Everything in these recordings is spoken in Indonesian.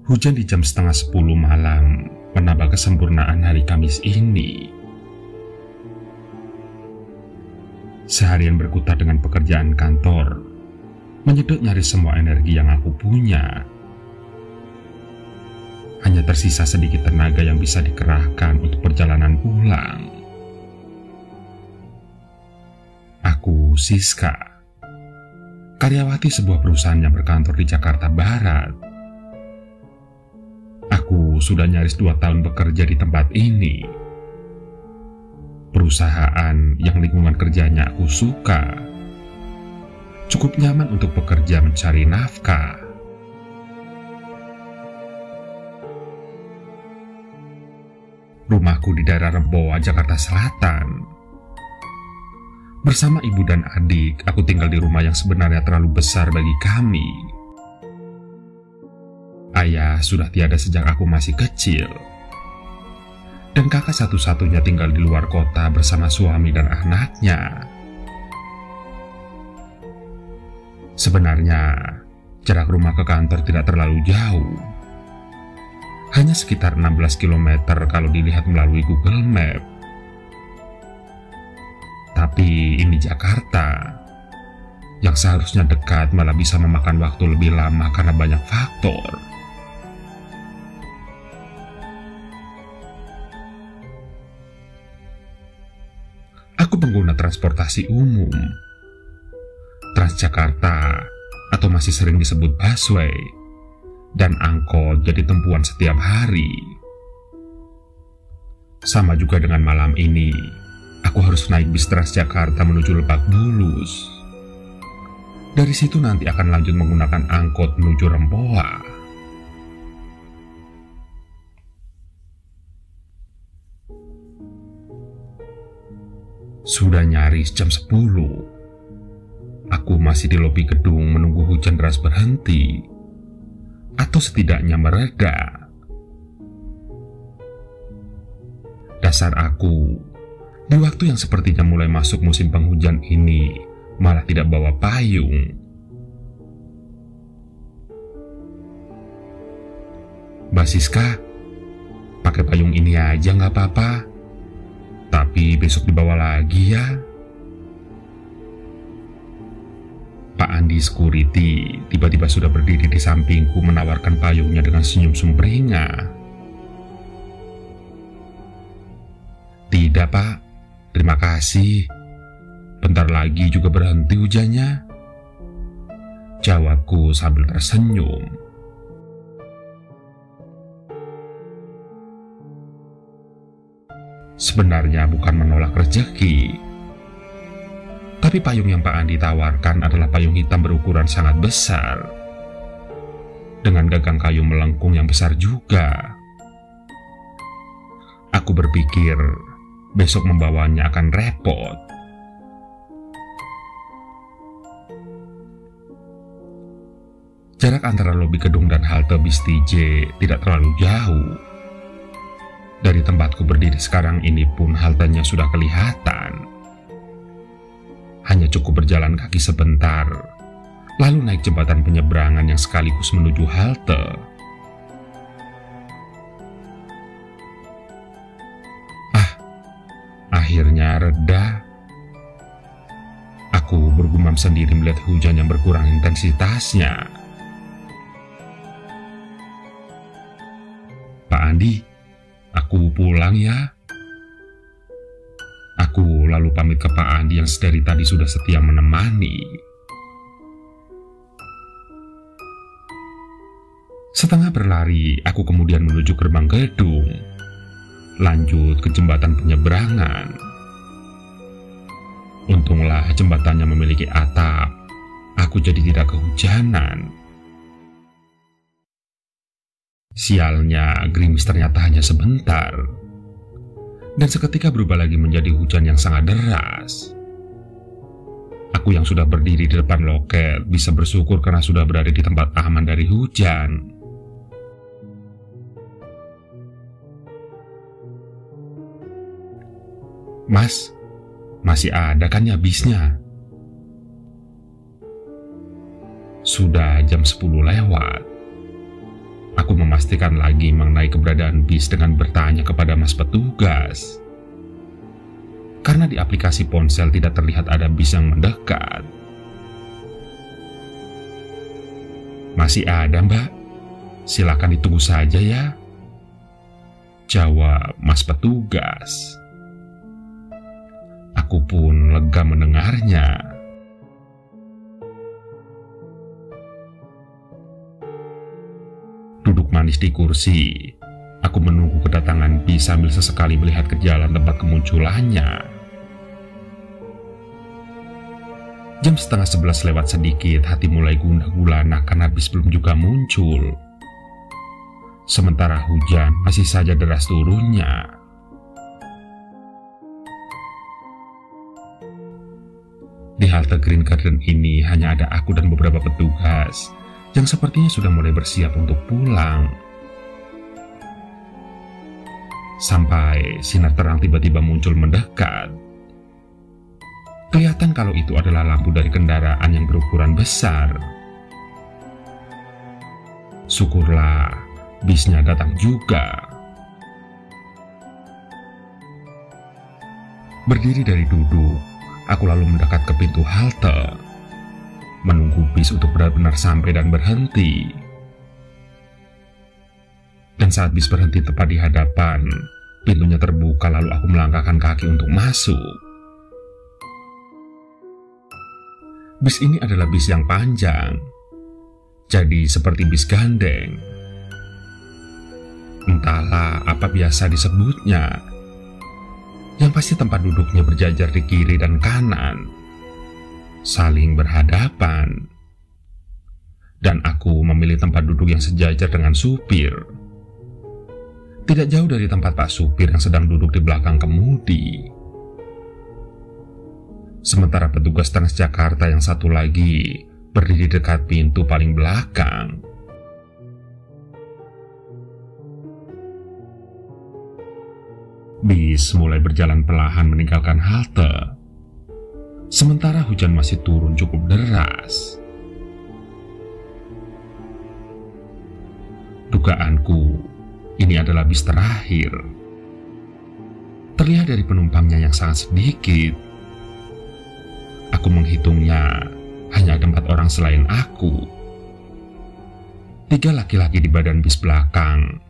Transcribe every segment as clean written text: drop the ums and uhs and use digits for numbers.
Hujan di jam 9:30 malam menambah kesempurnaan hari Kamis ini. Seharian berkutat dengan pekerjaan kantor, menyedot nyaris semua energi yang aku punya. Hanya tersisa sedikit tenaga yang bisa dikerahkan untuk perjalanan pulang. Aku Siska, karyawati sebuah perusahaan yang berkantor di Jakarta Barat. Aku sudah nyaris 2 tahun bekerja di tempat ini. Perusahaan yang lingkungan kerjanya aku suka. Cukup nyaman untuk bekerja mencari nafkah. Rumahku di daerah Rempoa, Jakarta Selatan. Bersama ibu dan adik, aku tinggal di rumah yang sebenarnya terlalu besar bagi kami. Ayah sudah tiada sejak aku masih kecil. Dan kakak satu-satunya tinggal di luar kota bersama suami dan anaknya. Sebenarnya, jarak rumah ke kantor tidak terlalu jauh. Hanya sekitar 16 km kalau dilihat melalui Google Map. Tapi ini Jakarta, yang seharusnya dekat malah bisa memakan waktu lebih lama karena banyak faktor. Aku pengguna transportasi umum, Transjakarta atau masih sering disebut busway, dan angkot jadi tempuan setiap hari. Sama juga dengan malam ini, aku harus naik bis Transjakarta menuju Lebak Bulus. Dari situ nanti akan lanjut menggunakan angkot menuju Rempoa. Sudah nyaris jam 10. Aku masih di lobi gedung menunggu hujan deras berhenti, atau setidaknya mereda. Dasar aku, di waktu yang sepertinya mulai masuk musim penghujan ini, malah tidak bawa payung. Mbak Siska, pakai payung ini aja nggak apa-apa, tapi besok dibawa lagi ya. Pak Andi security tiba-tiba sudah berdiri di sampingku menawarkan payungnya dengan senyum sumringah. Tidak Pak, terima kasih. Bentar lagi juga berhenti hujannya, jawabku sambil tersenyum. Sebenarnya bukan menolak rezeki, tapi payung yang Pak Andi tawarkan adalah payung hitam berukuran sangat besar, dengan gagang kayu melengkung yang besar juga. Aku berpikir besok membawanya akan repot. Jarak antara lobi gedung dan halte bis TJ tidak terlalu jauh. Dari tempatku berdiri sekarang ini pun haltenya sudah kelihatan. Hanya cukup berjalan kaki sebentar, lalu naik jembatan penyeberangan yang sekaligus menuju halte. Akhirnya reda. Aku bergumam sendiri melihat hujan yang berkurang intensitasnya. Pak Andi, aku pulang ya. Aku lalu pamit ke Pak Andi yang sedari tadi sudah setia menemani. Setengah berlari, aku kemudian menuju gerbang gedung, lanjut ke jembatan penyeberangan. Untunglah jembatannya memiliki atap, aku jadi tidak kehujanan. Sialnya, gerimis ternyata hanya sebentar, dan seketika berubah lagi menjadi hujan yang sangat deras. Aku yang sudah berdiri di depan loket bisa bersyukur karena sudah berada di tempat aman dari hujan. Mas, masih ada kan ya bisnya? Sudah jam 10 lewat. Aku memastikan lagi mengenai keberadaan bis dengan bertanya kepada mas petugas. Karena di aplikasi ponsel tidak terlihat ada bis yang mendekat. "Masih ada, Mbak. Silakan ditunggu saja ya," jawab mas petugas. Aku pun lega mendengarnya. Duduk manis di kursi, aku menunggu kedatangan bis sambil sesekali melihat ke jalan tempat kemunculannya. Jam 10:30 lewat sedikit, hati mulai gundah gulana karena bis belum juga muncul. Sementara hujan masih saja deras turunnya. Di halte Green Garden ini hanya ada aku dan beberapa petugas yang sepertinya sudah mulai bersiap untuk pulang. Sampai sinar terang tiba-tiba muncul mendekat. Kelihatan kalau itu adalah lampu dari kendaraan yang berukuran besar. Syukurlah bisnya datang juga. Berdiri dari duduk, aku lalu mendekat ke pintu halte, menunggu bis untuk benar-benar sampai dan berhenti. Dan saat bis berhenti tepat di hadapan, pintunya terbuka lalu aku melangkahkan kaki untuk masuk. Bis ini adalah bis yang panjang, jadi seperti bis gandeng. Entahlah apa biasa disebutnya. Yang pasti tempat duduknya berjajar di kiri dan kanan, saling berhadapan. Dan aku memilih tempat duduk yang sejajar dengan supir. Tidak jauh dari tempat Pak Supir yang sedang duduk di belakang kemudi. Sementara petugas Transjakarta yang satu lagi berdiri dekat pintu paling belakang. Bis mulai berjalan perlahan meninggalkan halte. Sementara hujan masih turun cukup deras. Dugaanku, ini adalah bis terakhir. Terlihat dari penumpangnya yang sangat sedikit. Aku menghitungnya, hanya ada 4 orang selain aku. 3 laki-laki di badan bis belakang,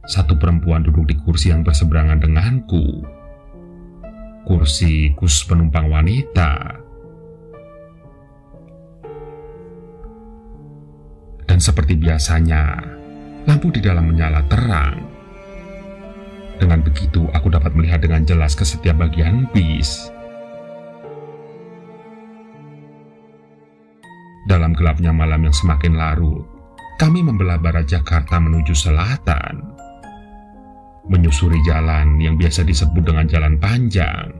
1 perempuan duduk di kursi yang berseberangan denganku. Kursi khusus penumpang wanita. Dan seperti biasanya, lampu di dalam menyala terang. Dengan begitu, aku dapat melihat dengan jelas ke setiap bagian bis. Dalam gelapnya malam yang semakin larut, kami membelah barat Jakarta menuju selatan, menyusuri jalan yang biasa disebut dengan jalan panjang.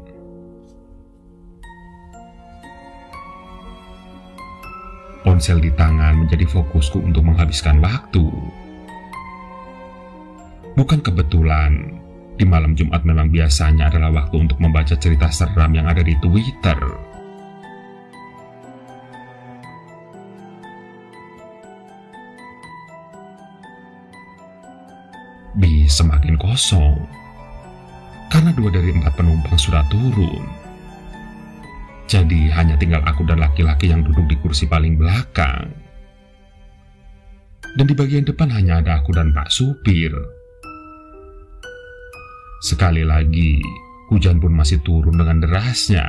Ponsel di tangan menjadi fokusku untuk menghabiskan waktu. Bukan kebetulan, di malam Jumat memang biasanya adalah waktu untuk membaca cerita seram yang ada di Twitter. Bis semakin kosong, karena 2 dari 4 penumpang sudah turun. Jadi hanya tinggal aku dan laki-laki yang duduk di kursi paling belakang. Dan di bagian depan hanya ada aku dan Pak Supir. Sekali lagi, hujan pun masih turun dengan derasnya.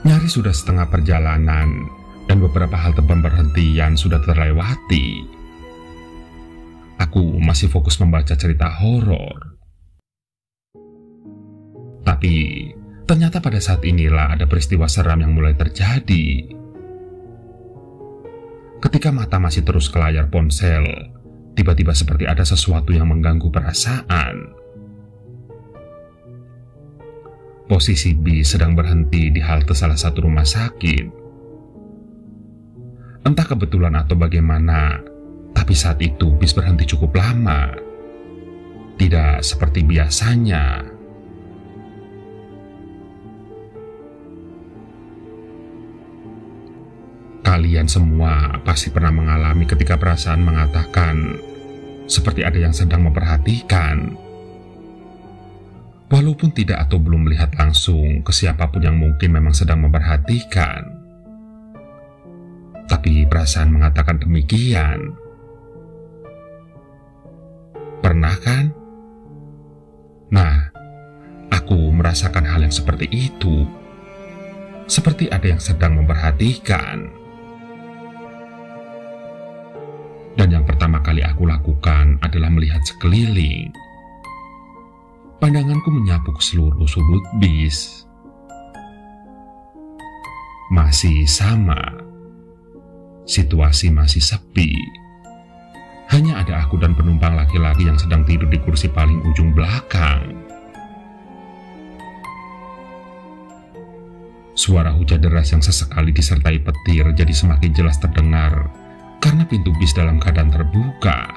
Nyaris sudah setengah perjalanan dan beberapa halte pemberhentian sudah terlewati. Aku masih fokus membaca cerita horor. Tapi ternyata pada saat inilah ada peristiwa seram yang mulai terjadi. Ketika mata masih terus ke layar ponsel, tiba-tiba seperti ada sesuatu yang mengganggu perasaan. Posisi bis sedang berhenti di halte salah satu rumah sakit. Entah kebetulan atau bagaimana, tapi saat itu bis berhenti cukup lama. Tidak seperti biasanya. Kalian semua pasti pernah mengalami ketika perasaan mengatakan seperti ada yang sedang memperhatikan. Walaupun tidak atau belum melihat langsung ke siapapun yang mungkin memang sedang memperhatikan. Tapi perasaan mengatakan demikian. Pernah kan? Nah, aku merasakan hal yang seperti itu. Seperti ada yang sedang memperhatikan. Dan yang pertama kali aku lakukan adalah melihat sekeliling. Pandanganku menyapu ke seluruh sudut bis. Masih sama. Situasi masih sepi. Hanya ada aku dan penumpang laki-laki yang sedang tidur di kursi paling ujung belakang. Suara hujan deras yang sesekali disertai petir jadi semakin jelas terdengar karena pintu bis dalam keadaan terbuka.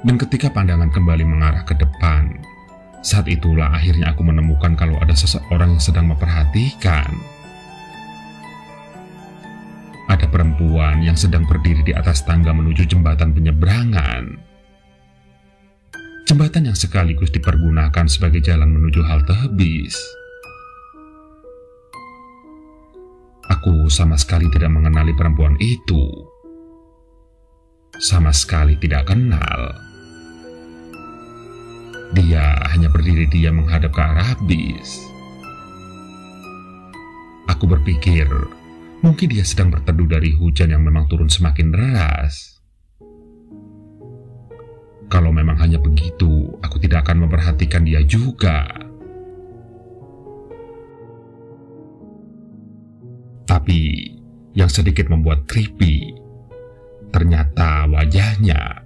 Dan ketika pandangan kembali mengarah ke depan, saat itulah akhirnya aku menemukan kalau ada seseorang yang sedang memperhatikan. Ada perempuan yang sedang berdiri di atas tangga menuju jembatan penyeberangan. Jembatan yang sekaligus dipergunakan sebagai jalan menuju halte bis. Aku sama sekali tidak mengenali perempuan itu. Sama sekali tidak kenal. Dia hanya berdiri diam menghadap ke arah bis. Aku berpikir, mungkin dia sedang berteduh dari hujan yang memang turun semakin deras. Kalau memang hanya begitu, aku tidak akan memperhatikan dia juga. Tapi, yang sedikit membuat creepy, ternyata wajahnya,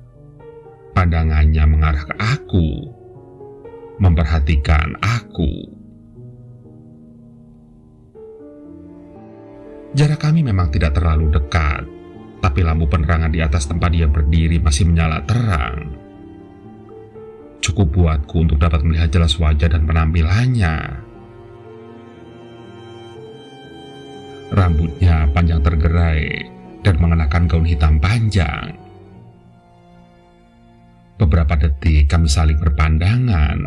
pandangannya mengarah ke aku, memperhatikan aku. Jarak kami memang tidak terlalu dekat, tapi lampu penerangan di atas tempat dia berdiri masih menyala terang. Cukup buatku untuk dapat melihat jelas wajah dan penampilannya. Rambutnya panjang tergerai dan mengenakan gaun hitam panjang. Beberapa detik kami saling berpandangan.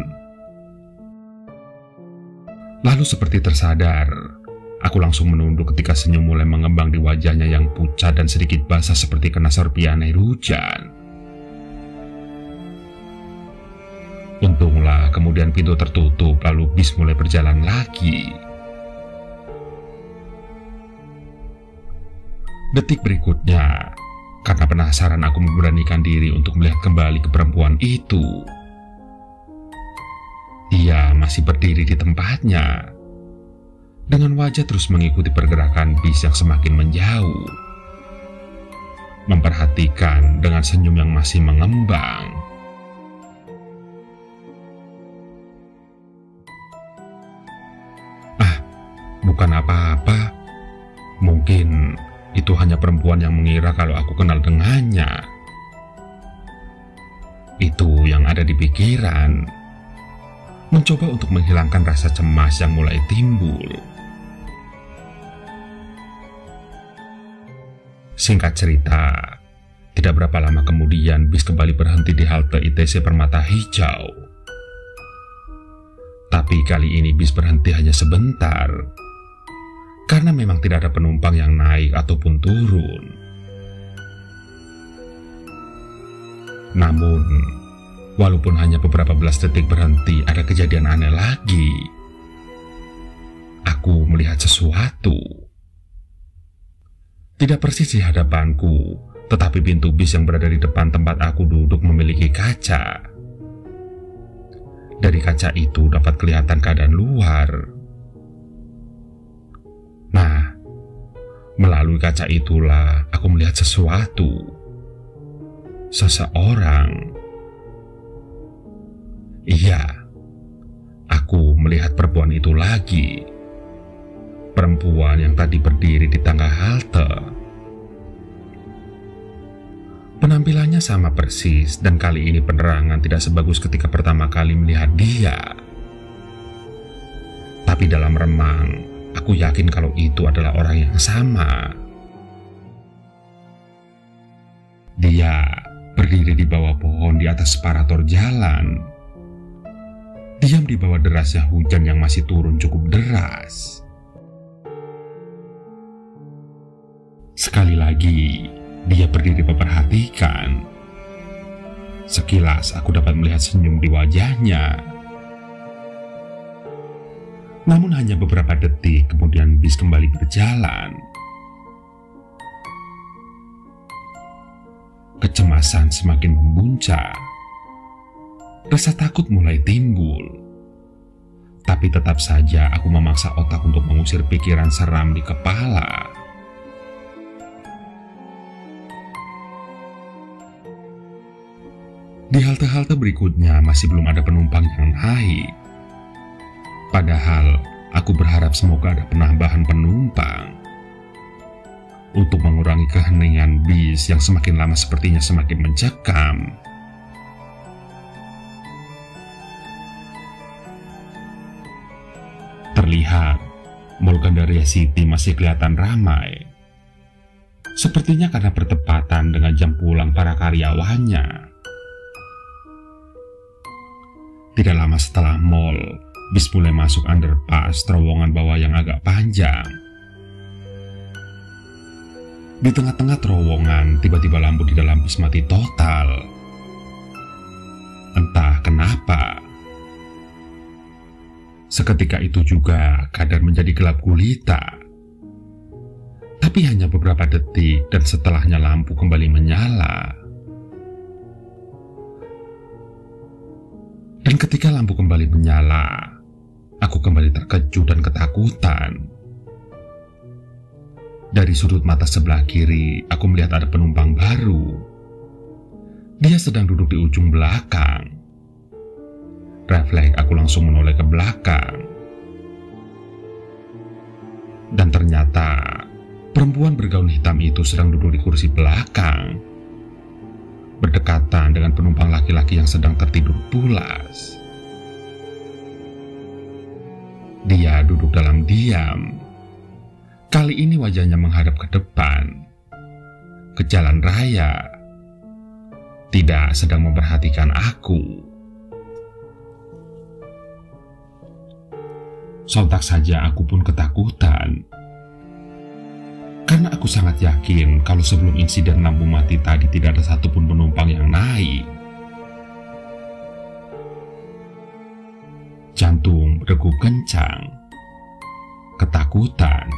Lalu seperti tersadar, aku langsung menunduk ketika senyum mulai mengembang di wajahnya yang pucat dan sedikit basah seperti kena serpihan air hujan. Untunglah kemudian pintu tertutup lalu bis mulai berjalan lagi. Detik berikutnya, karena penasaran aku memberanikan diri untuk melihat kembali ke perempuan itu. Dia masih berdiri di tempatnya, dengan wajah terus mengikuti pergerakan bis yang semakin menjauh. Memperhatikan dengan senyum yang masih mengembang. Bukan apa-apa. Mungkin itu hanya perempuan yang mengira kalau aku kenal dengannya. Itu yang ada di pikiran. Mencoba untuk menghilangkan rasa cemas yang mulai timbul. Singkat cerita, tidak berapa lama kemudian bis kembali berhenti di halte ITC Permata Hijau. Tapi kali ini bis berhenti hanya sebentar. Karena memang tidak ada penumpang yang naik ataupun turun. Namun, walaupun hanya beberapa belas detik berhenti, ada kejadian aneh lagi. Aku melihat sesuatu. Tidak persis di hadapanku, tetapi pintu bis yang berada di depan tempat aku duduk memiliki kaca. Dari kaca itu dapat kelihatan keadaan luar. Nah, melalui kaca itulah aku melihat sesuatu. Seseorang. Iya, aku melihat perempuan itu lagi. Perempuan yang tadi berdiri di tangga halte. Penampilannya sama persis dan kali ini penerangan tidak sebagus ketika pertama kali melihat dia. Tapi dalam remang, Aku yakin kalau itu adalah orang yang sama. Dia berdiri di bawah pohon di atas separator jalan, diam di bawah derasnya hujan yang masih turun cukup deras. Sekali lagi, dia berdiri memperhatikan. Sekilas aku dapat melihat senyum di wajahnya. Namun hanya beberapa detik kemudian bis kembali berjalan. Kecemasan semakin membuncah. Rasa takut mulai timbul. Tapi tetap saja aku memaksa otak untuk mengusir pikiran seram di kepala. Di halte-halte berikutnya masih belum ada penumpang yang naik. Padahal aku berharap semoga ada penambahan penumpang untuk mengurangi keheningan bis yang semakin lama sepertinya semakin mencekam. Terlihat Mall Gandaria City masih kelihatan ramai. Sepertinya karena bertepatan dengan jam pulang para karyawannya. Tidak lama setelah mall, bis mulai masuk underpass terowongan bawah yang agak panjang. Di tengah-tengah terowongan, tiba-tiba lampu di dalam bis mati total. Entah kenapa. Seketika itu juga keadaan menjadi gelap gulita. Tapi hanya beberapa detik dan setelahnya lampu kembali menyala. Dan ketika lampu kembali menyala, aku kembali terkejut dan ketakutan. Dari sudut mata sebelah kiri, aku melihat ada penumpang baru. Dia sedang duduk di ujung belakang. Refleks aku langsung menoleh ke belakang. Dan ternyata perempuan bergaun hitam itu sedang duduk di kursi belakang, berdekatan dengan penumpang laki-laki yang sedang tertidur pulas. Dia duduk dalam diam. Kali ini wajahnya menghadap ke depan, ke jalan raya, tidak sedang memperhatikan aku. Sontak saja aku pun ketakutan, karena aku sangat yakin kalau sebelum insiden lampu mati tadi tidak ada satupun penumpang yang naik. Jantung berdegup kencang, ketakutan.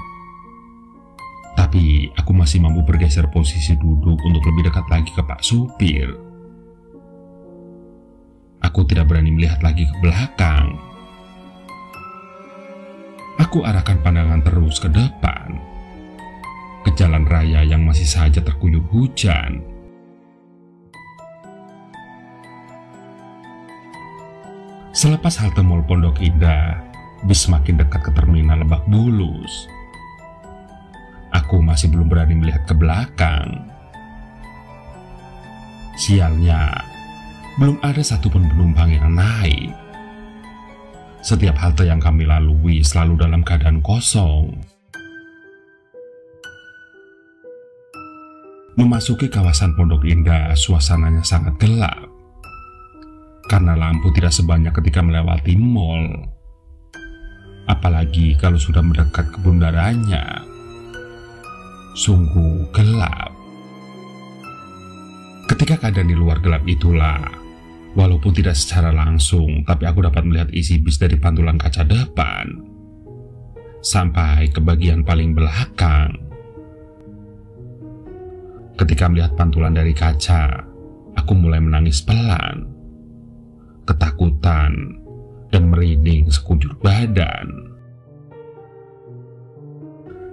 Tapi aku masih mampu bergeser posisi duduk untuk lebih dekat lagi ke Pak Supir. Aku tidak berani melihat lagi ke belakang. Aku arahkan pandangan terus ke depan, ke jalan raya yang masih saja terguyur hujan. Selepas halte Mall Pondok Indah, bis semakin dekat ke terminal Lebak Bulus. Aku masih belum berani melihat ke belakang. Sialnya, belum ada satupun penumpang yang naik. Setiap halte yang kami lalui selalu dalam keadaan kosong. Memasuki kawasan Pondok Indah, suasananya sangat gelap. Karena lampu tidak sebanyak ketika melewati mall. Apalagi kalau sudah mendekat ke bundaranya. Sungguh gelap. Ketika keadaan di luar gelap itulah, walaupun tidak secara langsung, tapi aku dapat melihat isi bis dari pantulan kaca depan sampai ke bagian paling belakang. Ketika melihat pantulan dari kaca, aku mulai menangis pelan, ketakutan, dan merinding sekujur badan.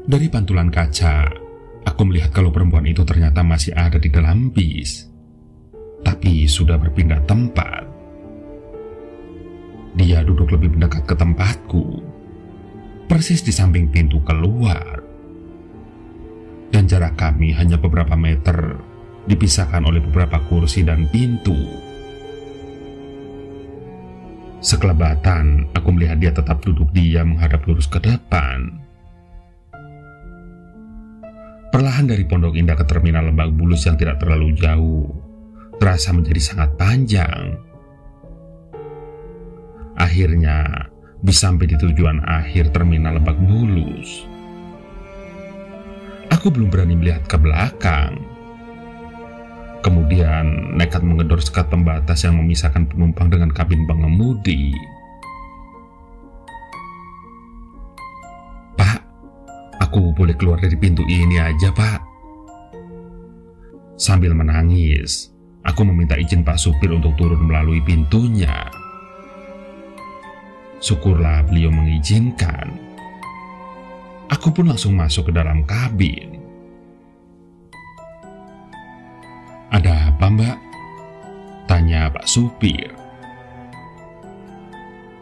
Dari pantulan kaca, aku melihat kalau perempuan itu ternyata masih ada di dalam bis, tapi sudah berpindah tempat. Dia duduk lebih mendekat ke tempatku, persis di samping pintu keluar. Dan jarak kami hanya beberapa meter, dipisahkan oleh beberapa kursi dan pintu. Sekelebatan, aku melihat dia tetap duduk diam menghadap lurus ke depan, Perlahan dari Pondok Indah ke terminal Lebak Bulus yang tidak terlalu jauh, terasa menjadi sangat panjang. Akhirnya, bisa sampai di tujuan akhir terminal Lebak Bulus. Aku belum berani melihat ke belakang. Kemudian nekat menggedor sekat pembatas yang memisahkan penumpang dengan kabin pengemudi. "Pak, aku boleh keluar dari pintu ini aja, Pak?" Sambil menangis, aku meminta izin Pak supir untuk turun melalui pintunya. Syukurlah beliau mengizinkan. Aku pun langsung masuk ke dalam kabin. "Ada apa, Mbak?" tanya Pak supir.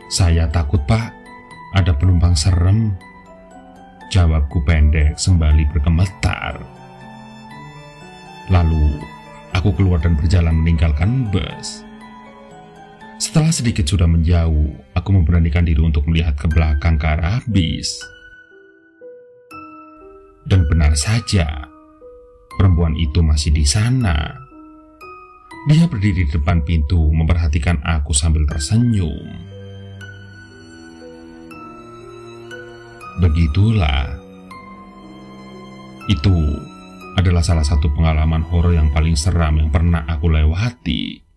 "Saya takut, Pak. Ada penumpang serem," jawabku pendek sembali bergemetar. Lalu, aku keluar dan berjalan meninggalkan bus. Setelah sedikit sudah menjauh, aku memberanikan diri untuk melihat ke belakang ke arah bis. Dan benar saja, perempuan itu masih di sana. Dia berdiri di depan pintu memperhatikan aku sambil tersenyum. Begitulah. Itu adalah salah satu pengalaman horor yang paling seram yang pernah aku lewati.